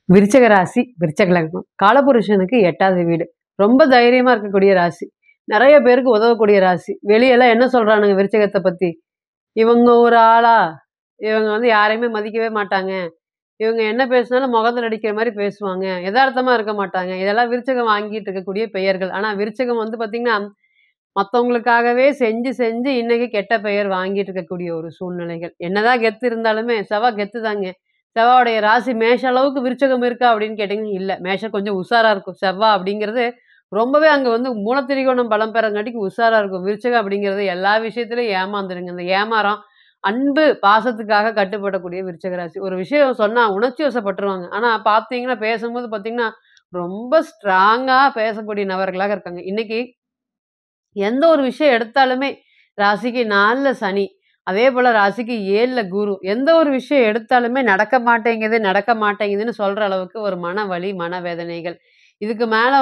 விருச்சக ராசி, விருச்சக லக்னம். காலபுருஷனுக்கு 8வது வீடு. ரொம்ப தைரியமா இருக்கக்கூடிய ராசி. நெறைய பேருக்கு உதவக்கூடிய ராசி. வெளியலாம் என்ன சொல்றானுங்க விருச்சகத்த பத்தி? இவங்க ஒரு ஆளா? இவங்க யாரையுமே மதிக்கவே மாட்டாங்க. இவங்க என்ன பேசினாலும் முகத்துல அடிக்கிற மாரி பேசுவாங்க. எதார்த்தமா இருக்க மாட்டாங்க. இதெல்லாம் விருச்சகம் வாங்கிட்டு இருக்கக்கூடிய பெயர்கள். ஆனா விருச்சகம் பார்த்தீங்கன்னா, மத்தவங்களுக்காகவே செஞ்சு செஞ்சு இன்னைக்கு கெட்ட பெயர் வாங்கிட்டு இருக்கக்கூடிய ஒரு சூழ்நிலைகள். என்னதான் கெத்து இருந்தாலுமே, செவ்வா கெத்து தாங்க. செவ்வாவுடைய ராசி மேஷ அளவுக்கு விருச்சகம் இருக்கா அப்படின்னு கேட்டீங்கன்னா, இல்ல. மேஷம் கொஞ்சம் உஷாரா இருக்கும். செவ்வா அப்படிங்கிறது ரொம்பவே அங்க மூலத்திரிகோணம் பலம் பெறங்காட்டிக்கு உஷாரா இருக்கும். விருச்சகம் அப்படிங்கிறது எல்லா விஷயத்திலயும் ஏமாந்துருங்க. இந்த ஏமாறம், அன்பு, பாசத்துக்காக கட்டுப்படக்கூடிய விருச்சக ராசி. ஒரு விஷயம் சொன்னா உணர்ச்சி வசப்பட்டுருவாங்க. ஆனா பார்த்தீங்கன்னா, பேசும்போது பார்த்தீங்கன்னா, ரொம்ப ஸ்ட்ராங்கா பேசக்கூடிய நபர்களாக இருக்காங்க. இன்னைக்கு எந்த ஒரு விஷயம் எடுத்தாலுமே ராசிக்கு 4ல சனி, அதேபோல ராசிக்கு 7ல குரு. எந்த ஒரு விஷயம் எடுத்தாலுமே நடக்க மாட்டேங்குது, நடக்க மாட்டேங்குதுன்னு சொல்ற அளவுக்கு ஒரு மனவலி, மனவேதனைகள். இதுக்கு மேல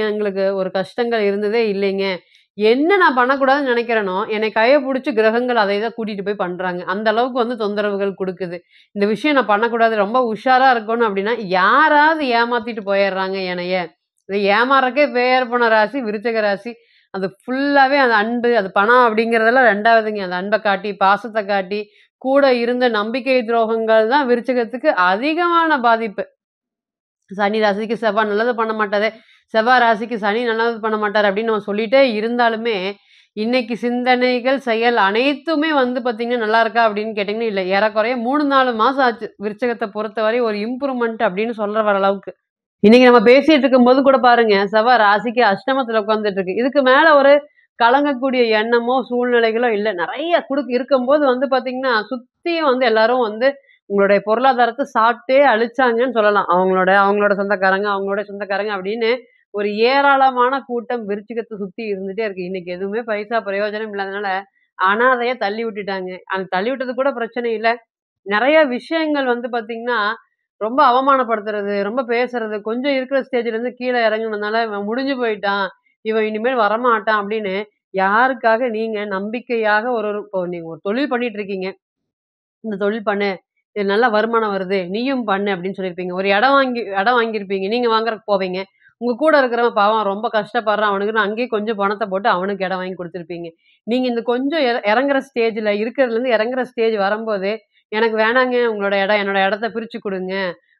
எங்களுக்கு ஒரு கஷ்டங்கள் இருந்ததே இல்லைங்க. என்ன நான் பண்ணக்கூடாதுன்னு நெனைக்கிறேனோ, என்னை கைய புடிச்சு கிரகங்கள் அதை தான் கூட்டிட்டு போய் பண்றாங்க. அந்த அளவுக்கு தொந்தரவுகள் குடுக்குது. இந்த விஷயம் நான் பண்ணக்கூடாது, ரொம்ப உஷாரா இருக்கணும் அப்டின்னா, யாராவது ஏமாத்திட்டு போயர்றாங்க என்னைய. இத ஏமாறக்கே பேர் போன ராசி விருச்சக ராசி. அது ஃபுல்லாவே அந்த அன்பு, அது பணம் அப்படிங்கிறதெல்லாம் 2வதுங்க. அந்த அன்ப காட்டி, பாசத்த காட்டி, கூட இருந்த நம்பிக்கை துரோகங்கள் தான் விருச்சகத்துக்கு அதிகமான பாதிப்பு. சனி ராசிக்கு செவ்வா நல்லது பண்ண மாட்டாரு. செவ்வாய் ராசிக்கு சனி நல்லது பண்ண மாட்டாரு அப்படின்னு நம்ம சொல்லிட்டே இருந்தாலுமே, இன்னைக்கு சிந்தனைகள், செயல் அனைத்துமே பார்த்தீங்கன்னா, நல்லா இருக்கா அப்படின்னு கேட்டீங்கன்னா, இல்ல. ஏறக்குறைய 3, 4 மாசம் ஆச்சு. விருச்சகத்த பொறுத்தவரை ஒரு இம்ப்ரூவ்மென்ட் அப்படின்னு சொல்ற வர அளவுக்கு. இன்னைக்கு நம்ம பேசிட்டு இருக்கும்போது கூட பாருங்க, செவ்வாய் ராசிக்கு அஷ்டமத்துல உட்கார்ந்துட்டு இருக்கு. இதுக்கு மேல ஒரு கலங்கக்கூடிய எண்ணமோ, சூழ்நிலைகளோ இல்ல. நெறைய இருக்கும்போது பார்த்தீங்கன்னா, சுத்தியும் எல்லாரும் உங்களுடைய பொருளாதாரத்த சாப்பிட்டே அழிச்சாங்கன்னு சொல்லலாம். அவங்களோட அவங்களோட சொந்தக்காரங்க, அவங்களோட சொந்தக்காரங்க அப்படின்னு ஒரு ஏராளமான கூட்டம் விருச்சிகத்த சுத்தி இருந்துட்டே இருக்கு. இன்னைக்கு எதுவுமே பைசா பிரயோஜனம் இல்லாதனால, அனாதையா தள்ளி விட்டுட்டாங்க. அந்த தள்ளி விட்டது கூட பிரச்சனை இல்ல. நெறைய விஷயங்கள் பார்த்தீங்கன்னா, ரொம்ப அவமானப்படுத்துறது, ரொம்ப பேசுறது, கொஞ்சம் இருக்கிற ஸ்டேஜ்லேருந்து கீழ இறங்குனதுனால, "இவன் முடிஞ்சு போயிட்டான். இவன் இனிமேல் வரமாட்டான்" அப்படின்னு யாருக்காக நீங்க நம்பிக்கையாக ஒரு ஒரு இப்போ நீங்க ஒரு தொழில் பண்ணிட்டு இருக்கீங்க. "இந்த தொழில் பண்ணு. இது நல்ல வருமானம் வருது. நீயும் பண்ணு" அப்படின்னு சொல்லியிருப்பீங்க. ஒரு இடம் வாங்கியிருப்பீங்க. நீங்க வாங்குறதுக்கு போவீங்க. உங்க கூட இருக்கிறவன் பாவம் ரொம்ப கஷ்டப்படுறான் அவனுக்குன்னு அங்கேயே கொஞ்சம் பணத்த போட்டு அவனுக்கு இடம் வாங்கி குடுத்துருப்பீங்க. நீங்க இந்த கொஞ்சம் இறங்குற ஸ்டேஜ்ல இருக்கிறதுலேருந்து இறங்குற ஸ்டேஜ் வரும்போது, "எனக்கு வேணாங்க உங்களோட இடம். என்னோட இடத்த பிரிச்சு குடுங்க."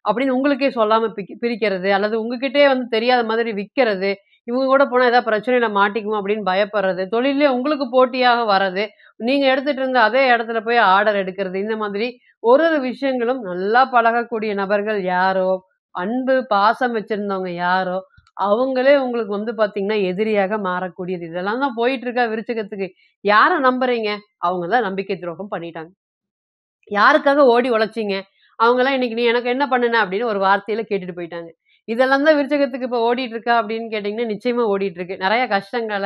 அப்படின்னு உங்களுக்கே சொல்லாம பிரிக்கிறது, அல்லது உங்ககிட்டயே தெரியாத மாதிரி விக்கிறது, இவங்க கூட போனா ஏதாவது பிரச்சனையில மாட்டிக்குவோம் அப்படின்னு பயப்படுறது, தொழில்லயே உங்களுக்கு போட்டியாக வர்றது, நீங்க எடுத்துட்டு இருந்த அதே இடத்துல போய் ஆர்டர் எடுக்கிறது, இந்த மாதிரி ஒரு ஒரு விஷயங்களும் நல்லா பழகக்கூடிய நபர்கள் யாரோ, அன்பு, பாசம் வச்சிருந்தவங்க யாரோ, அவங்களே உங்களுக்கு பார்த்தீங்கன்னா, எதிரியாக மாறக்கூடியது. இதெல்லாம் தான் போயிட்டு இருக்கா விருச்சகத்துக்கு. யார நம்புறீங்க? அவங்க தான் நம்பிக்கை துரோகம் பண்ணிட்டாங்க. யாருக்காக ஓடி உழைச்சீங்க? அவங்கலாம் இன்னைக்கு "நீ எனக்கு என்ன பண்ணுன?" அப்படின்னு ஒரு வார்த்தையில கேட்டுட்டு போயிட்டாங்க. இதெல்லாம் தான் விருச்சகத்துக்கு இப்ப ஓடிட்டு இருக்கா அப்படின்னு கேட்டீங்கன்னா, நிச்சயமா ஓடிட்டு இருக்கு. நெறைய கஷ்டங்கள,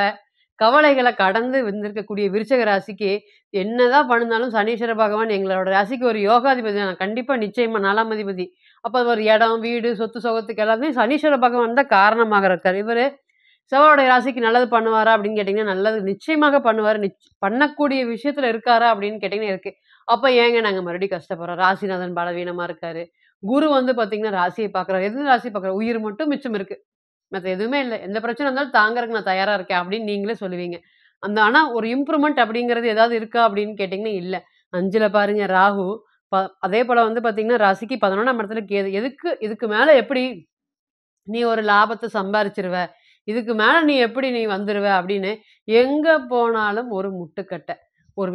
கவலைகள கடந்து வந்திருக்கக்கூடிய விருச்சக ராசிக்கு, என்னதான் பண்ணாலும் சனீஸ்வர பகவான் எங்களோட ராசிக்கு ஒரு யோகாதிபதி தான். கண்டிப்பா நிச்சயமா 4ஆம் அதிபதி. அப்ப அது ஒரு இடம், வீடு, சொத்து, சுகத்துக்கு எல்லாமே சனீஸ்வர பகவான் தான் காரணமாக இருக்காரு. இவரு செவ்வாயோட ராசிக்கு நல்லது பண்ணுவாரா அப்படின்னு கேட்டீங்கன்னா, நல்லது நிச்சயமாக பண்ணுவாரு. பண்ணக்கூடிய விஷயத்துல இருக்காரா அப்படின்னு கேட்டீங்கன்னா இருக்கு. அப்ப ஏங்க நாங்க மறுபடியும் கஷ்டப்படுறோம்? ராசிநாதன் பலவீனமா இருக்காரு. குரு பார்த்தீங்கன்னா, ராசிய பார்க்குறாரு. எந்த ராசிய பார்க்குறாரு? உயிர் மட்டும் மிச்சம் இருக்கு. மத்த எதுவுமே இல்ல. எந்த பிரச்சனை இருந்தாலும் தாங்கறக்கு நான் தயாரா இருக்கேன் அப்படின்னு நீங்களே சொல்லுவீங்க. ஆனா ஒரு இம்ப்ரூவ்மென்ட் அப்படிங்கிறது ஏதாவது இருக்கா அப்படின்னு கேட்டீங்கன்னா, இல்ல. 5ல பாருங்க ராகு. ப அதேபோல பார்த்தீங்கன்னா, ராசிக்கு 11ஆம் இடத்துல கேது. எதுக்கு இதுக்கு மேல எப்படி நீ ஒரு லாபத்த சம்பாரிச்சுருவ? இதுக்கு மேல நீ எப்படி வந்துருவ? அப்படின்னு எங்க போனாலும் ஒரு முட்டுக்கட்ட. ஒரு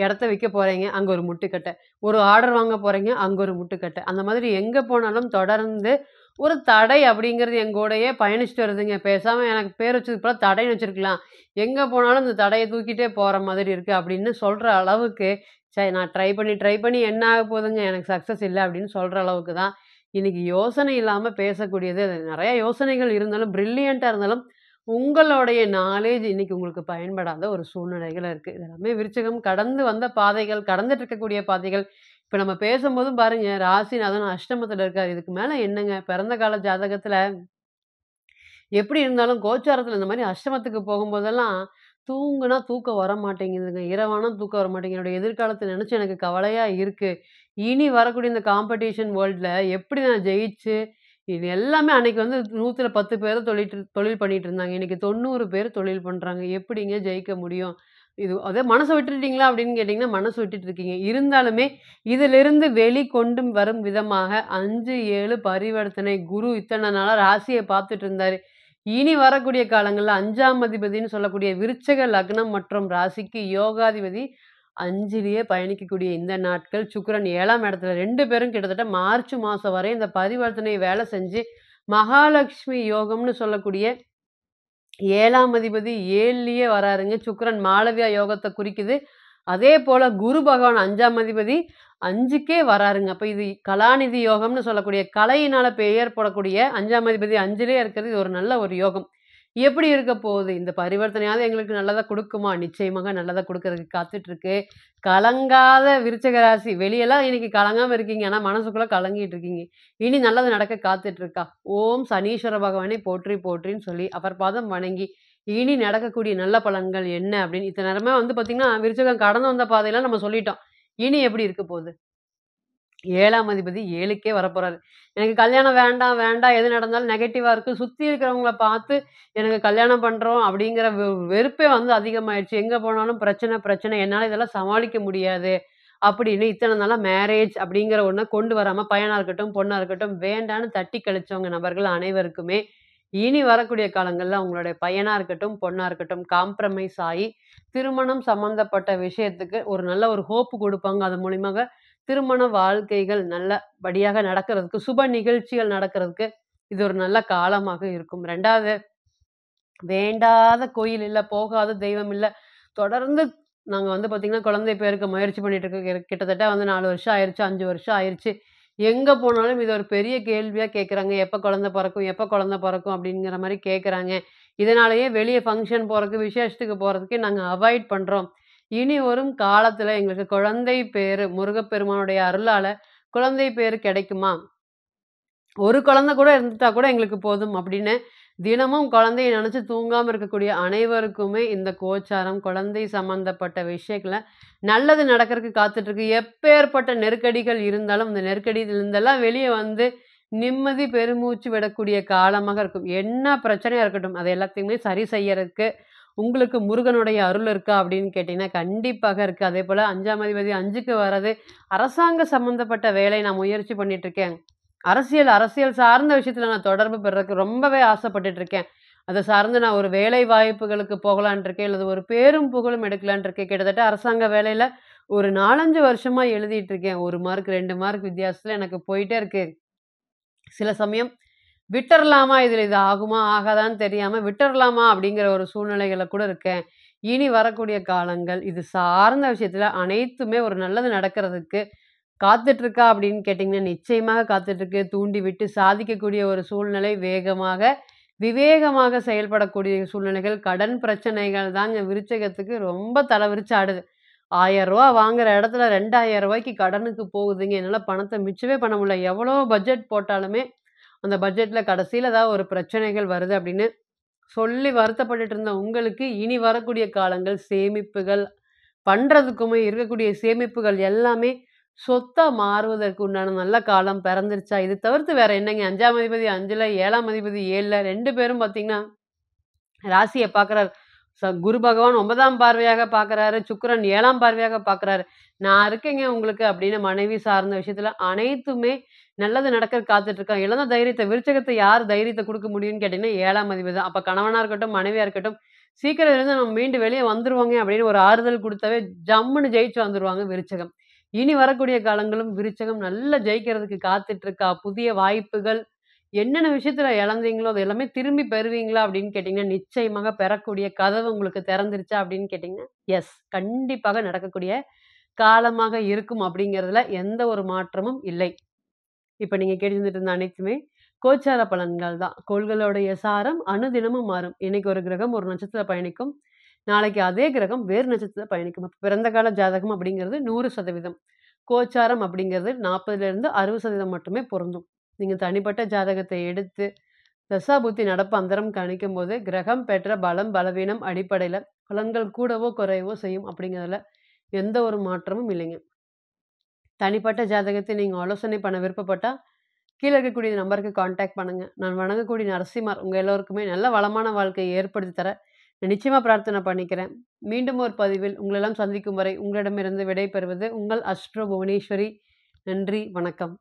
இடத்த விக்க போறீங்க, அங்க ஒரு முட்டுக்கட்ட. ஒரு ஆர்டர் வாங்க போறீங்க, அங்க ஒரு முட்டுக்கட்ட. அந்த மாதிரி எங்க போனாலும் தொடர்ந்து ஒரு தடை அப்படிங்கிறது என் கூடயே பயணிச்சுட்டு வருதுங்க. பேசாம எனக்கு பேர் வச்சதுக்கு பதிலா தடைன்னு வச்சிருக்கலாம். எங்க போனாலும் இந்த தடைய தூக்கிட்டே போற மாதிரி இருக்கு அப்படின்னு சொல்ற அளவுக்கு, ச்சே நான் ட்ரை பண்ணி ட்ரை பண்ணி என்ன ஆக போதுங்க, எனக்கு சக்சஸ் இல்ல அப்படின்னு சொல்ற அளவுக்கு தான் இன்னைக்கு யோசனை இல்லாம பேசக்கூடியது. நெறைய யோசனைகள் இருந்தாலும், பிரில்லியன்ட்டா இருந்தாலும், உங்களுடைய நாலேட்ஜ் இன்னைக்கு உங்களுக்கு பயன்படாத ஒரு சூழ்நிலைகள் இருக்கு. இதெல்லாமே விருச்சகம் கடந்து வந்த பாதைகள், கடந்துட்டு இருக்கக்கூடிய பாதைகள். இப்ப நம்ம பேசும்போதும் பாருங்க, ராசிநாதன் அஷ்டமத்துல இருக்காரு. இதுக்கு மேல என்னங்க? பிறந்த கால ஜாதகத்துல எப்படி இருந்தாலும் கோச்சாரத்துல இந்த மாரி அஷ்டமத்துக்கு போகும்போதெல்லாம், தூங்குனா தூக்கம் வரமாட்டேங்குதுங்க. இரவானா தூக்கம் வரமாட்டேங்குது. என்னுடைய எதிர்காலத்த நெனச்சு எனக்கு கவலையா இருக்கு. இனி வரக்கூடிய இந்த காம்படிஷன் வேர்ல்ட்ல எப்படி நான் ஜெயிச்சு, இது எல்லாமே அன்னைக்கு வந்து 100ல 10 பேர் தொழில் பண்ணிட்டு இருந்தாங்க. இன்னைக்கு 90 பேர் தொழில் பண்றாங்க. எப்படிங்க ஜெயிக்க முடியும்? இது அதே மனச விட்டுட்டீங்களா அப்படின்னு கேட்டீங்கன்னா, மனசு விட்டுட்டு இருக்கீங்க. இருந்தாலுமே இதிலிருந்து வெளிக்கொண்டு வரும் விதமாக 5, 7 பரிவர்த்தனை குரு இத்தன நாளா ராசிய பார்த்துட்டு இருந்தாரு. இனி வரக்கூடிய காலங்கள்ல 5ஆம் அதிபதின்னு சொல்லக்கூடிய விருச்சக லக்னம் மற்றும் ராசிக்கு யோகாதிபதி 5லயே பயணிக்கக்கூடிய இந்த நாட்கள், சுக்கிரன் 7ஆம் இடத்துல 2 பேரும் கிட்டத்தட்ட மார்ச் மாசம் வரை இந்த பரிவர்த்தனை வேலை செஞ்சு, மகாலட்சுமி யோகம்னு சொல்லக்கூடிய 7ஆம் அதிபதி 7லயே வராருங்க. சுக்கிரன் மாளவியா யோகத்த குறிக்குது. அதேபோல குரு பகவான் 5ஆம் அதிபதி 5க்கே வராருங்க. அப்ப இது கலாநிதி யோகம்னு சொல்லக்கூடிய கலையினால ஏற்படக்கூடிய 5ஆம் அதிபதி 5லயே இருக்கிறது இது ஒரு நல்ல ஒரு யோகம். எப்படி இருக்க போகுது? இந்த பரிவர்த்தனையாவது எங்களுக்கு நல்லதா குடுக்குமா? நிச்சயமாக நல்லதா குடுக்கறதுக்கு காத்துட்டு இருக்கு. கலங்காத விருச்சிக ராசி வெளியலாம் இன்னைக்கு கலங்காம இருக்கீங்க. ஆனா மனசுக்குள்ள கலங்கிட்டு இருக்கீங்க. இனி நல்லது நடக்க காத்துட்டு இருக்கா. ஓம் சனீஸ்வர பகவானை போற்றி போற்றின்னு சொல்லி அவர் பாதம் வணங்கி, இனி நடக்கக்கூடிய நல்ல பலன்கள் என்ன அப்படின்னு இத்தன நேரமா வந்து பார்த்தீங்கன்னா, விருச்சிகம் கடந்து வந்த பாதையெல்லாம் நம்ம சொல்லிட்டோம். இனி எப்படி இருக்க போகுது? 7ஆம் அதிபதி 7க்கே வரப்போறாரு. எனக்கு கல்யாணம் வேண்டாம், வேண்டாம் எது நடந்தாலும் நெகட்டிவா இருக்கு. சுத்தி இருக்கிறவங்கள பார்த்து எனக்கு கல்யாணம் பண்றோம் அப்படிங்கிற வெறுப்பே வந்து அதிகமாயிருச்சு. எங்க போனாலும் பிரச்சனை, பிரச்சனை. என்னால இதெல்லாம் சமாளிக்க முடியாது. அப்படின்னு இத்தன நாளா மேரேஜ் அப்படிங்கிற ஒண்ண கொண்டு வராம பையனா இருக்கட்டும், பொண்ணா இருக்கட்டும் வேண்டான்னு தட்டி கழிச்சவங்க நபர்கள் அனைவருக்குமே, இனி வரக்கூடிய காலங்கள்ல உங்களுடைய பையனா இருக்கட்டும், பொண்ணா இருக்கட்டும் காம்ப்ரமைஸ் ஆயி, திருமணம் சம்மந்தப்பட்ட விஷயத்துக்கு ஒரு நல்ல ஒரு ஹோப் குடுப்பாங்க. அது மூலியமாக திருமண வாழ்க்கைகள் நல்லபடியாக நடக்கிறதுக்கு, சுப நிகழ்ச்சிகள் நடக்கிறதுக்கு, இது ஒரு நல்ல காலமாக இருக்கும். 2வது வேண்டாத கோயில் இல்ல, போகாத தெய்வம் இல்ல. தொடர்ந்து நாங்க வந்து பார்த்தீங்கன்னா, குழந்தை பேருக்கு முயற்சி பண்ணிட்டு இருக்கோம். கிட்டத்தட்ட வந்து 4 வருஷம் ஆயிருச்சு, 5 வருஷம் ஆயிருச்சு. எங்க போனாலும் இது ஒரு பெரிய கேள்வியா கேட்குறாங்க. எப்ப குழந்தை பொறக்கும்? எப்ப குழந்தை பொறக்கும்? அப்படிங்கிற மாரி கேட்குறாங்க. இதனாலேயே வெளிய ஃபங்ஷன் போறதுக்கு, விசேஷத்துக்கு போறதுக்கே நாங்க அவாய்ட் பண்றோம். இனி வரும் காலத்துல எங்களுக்கு குழந்தை பேறு முருகப்பெருமானுடைய அருளால குழந்தை பேறு கிடைக்குமா? ஒரு குழந்தை கூட இருந்துட்டா கூட எங்களுக்கு போதும் அப்படின்னு தினமும் குழந்தைய நினைச்சு தூங்காம இருக்கக்கூடிய அனைவருக்குமே இந்த கோச்சாரம் குழந்தை சம்பந்தப்பட்ட விஷயங்கள நல்லது நடக்கறதுக்கு காத்துட்டு இருக்கு. எப்பேற்பட்ட நெருக்கடிகள் இருந்தாலும் அந்த நெருக்கடியிலிருந்தெல்லாம் வெளியே வந்து நிம்மதி பெருமூச்சு விடக்கூடிய காலமாக இருக்கும். என்ன பிரச்சனையா இருக்கட்டும் அதை எல்லாத்தையுமே சரி செய்யறதுக்கு உங்களுக்கு முருகனுடைய அருள் இருக்கா அப்படின்னு கேட்டீங்கன்னா கண்டிப்பாக இருக்கு. அதே போல 5ஆம் அதிபதி 5க்கு வர்றது அரசாங்க சம்பந்தப்பட்ட வேலை நான் முயற்சி பண்ணிட்டு இருக்கேன். அரசியல் சார்ந்த விஷயத்துல நான் தொடர்பு பெறக்கு ரொம்பவே ஆசைப்பட்டுட்டு இருக்கேன். அத சார்ந்து நான் ஒரு வேலை வாய்ப்புகளுக்கு போகலான்ட்டு இருக்கேன். அல்லது ஒரு பேரும் புகழும் எடுக்கலான்ட்டு இருக்கேன். கிட்டத்தட்ட அரசாங்க வேலையில ஒரு 4, 5 வருஷமா எழுதிட்டு இருக்கேன். 1 மார்க், 2 மார்க் வித்தியாசத்துல எனக்கு போயிட்டே இருக்கு. சில சமயம் விட்டுறலாமா? இதுல இது ஆகுமா? ஆகாதான்னு தெரியாம விட்டுறலாமா? அப்படிங்கிற ஒரு சூழ்நிலைகள்ல கூட இருக்கேன். இனி வரக்கூடிய காலங்கள் இது சார்ந்த விஷயத்துல அனைத்துமே ஒரு நல்லது நடக்கிறதுக்கு காத்துட்டு இருக்கா அப்படின்னு கேட்டீங்கன்னா, நிச்சயமாக காத்துட்டு இருக்கு. தூண்டி விட்டு சாதிக்கக்கூடிய ஒரு சூழ்நிலை வேகமாக, விவேகமாக செயல்படக்கூடிய சூழ்நிலைகள், கடன் பிரச்சனைகள் தாங்க விருச்சகத்துக்கு ரொம்ப தல விரிச்சு ஆடுது. ரூ. 1000 வாங்குற இடத்துல ரூ. 2000க்கு கடனுக்கு போகுதுங்க. என்னால பணத்த மிச்சமே பண்ண முடியல. எவ்வளோ பட்ஜெட் போட்டாலுமே, அந்த பட்ஜெட்ல கடைசியில ஏதாவது ஒரு பிரச்சனைகள் வருது அப்படின்னு சொல்லி வருத்தப்பட்டுட்டு இருந்த உங்களுக்கு, இனி வரக்கூடிய காலங்கள் சேமிப்புகள் பண்றதுக்குமே இருக்கக்கூடிய சேமிப்புகள் எல்லாமே சொத்தா மாறுவதற்கு உண்டான நல்ல காலம் பிறந்துருச்சா? இது தவிர்த்து வேற என்னங்க? 5ஆம் அதிபதி 5ல, 7ஆம் அதிபதி 7ல 2 பேரும் பார்த்தீங்கன்னா, ராசிய பார்க்குறாரு. குரு பகவான் 9ஆம் பார்வையாக பார்க்குறாரு. சுக்கிரன் 7ஆம் பார்வையாக பார்க்குறாரு. நான் இருக்கேங்க உங்களுக்கு அப்படின்னு மனைவி சார்ந்த விஷயத்துல அனைத்துமே நல்லது நடக்க காத்துட்டு இருக்கான். இழந்த தைரியத்த விருச்சகத்த யார் தைரியத்த குடுக்க முடியும்னு கேட்டீங்கன்னா, 7ஆம் அதிபதி தான். அப்ப கணவனா இருக்கட்டும், மனைவியா இருக்கட்டும், சீக்கிரம் எழுந்து நம்ம மீண்டு வெளிய வந்துருவோங்க அப்படின்னு ஒரு ஆறுதல் குடுத்தாவே ஜம்முன்னு ஜெயிச்சு வந்துருவாங்க விருச்சகம். இனி வரக்கூடிய காலங்களும் விருச்சகம் நல்லா ஜெயிக்கிறதுக்கு காத்துட்டு இருக்கா. புதிய வாய்ப்புகள் என்னென்ன விஷயத்துல இழந்தீங்களோ, அது எல்லாமே திரும்பி பெறுவீங்களா அப்படின்னு கேட்டீங்கன்னா, நிச்சயமாக பெறக்கூடிய கதவு உங்களுக்கு திறந்துருச்சா அப்படின்னு கேட்டீங்கன்னா, எஸ். கண்டிப்பாக நடக்கக்கூடிய காலமாக இருக்கும் அப்படிங்கிறதுல எந்த ஒரு மாற்றமும் இல்லை. இப்ப நீங்க கேட்டுட்டு இருந்த அனைத்துமே கோச்சார பலன்கள் தான். கோள்களுடைய சாரம் அனுதினமும் மாறும். இன்னைக்கு ஒரு கிரகம் ஒரு நட்சத்திரத்துல பயணிக்கும். நாளைக்கு அதே கிரகம் வேறு நட்சத்திரத்துல பயணிக்கும். அப்ப பிறந்த கால ஜாதகம் அப்படிங்கிறது 100%. கோச்சாரம் அப்படிங்கிறது 40லிருந்து 60% மட்டுமே பொருந்தும். நீங்க தனிப்பட்ட ஜாதகத்தை எடுத்து தசாபுத்தி நடப்பு அந்தரம் கணிக்கும்போது கிரகம் பெற்ற பலம், பலவீனம் அடிப்படையில பலன்கள் கூடவோ, குறையவோ செய்யும் அப்படிங்கிறதுல எந்த ஒரு மாற்றமும் இல்லைங்க. தனிப்பட்ட ஜாதகத்தை நீங்க ஆலோசனை பண்ண விருப்பப்பட்டா, கீழ இருக்கக்கூடிய நம்பருக்கு கான்டாக்ட் பண்ணுங்க. நான் வணங்கக்கூடிய நரசிம்மர் உங்க எல்லோருக்குமே நல்ல வளமான வாழ்க்கையை ஏற்படுத்தி தர நான் நிச்சயமா பிரார்த்தனை பண்ணிக்கிறேன். மீண்டும் ஒரு பதிவில் உங்களெல்லாம் சந்திக்கும் வரை உங்களிடமிருந்து விடை பெறுவது உங்கள் அஸ்ட்ரோ புவனேஸ்வரி. நன்றி, வணக்கம்.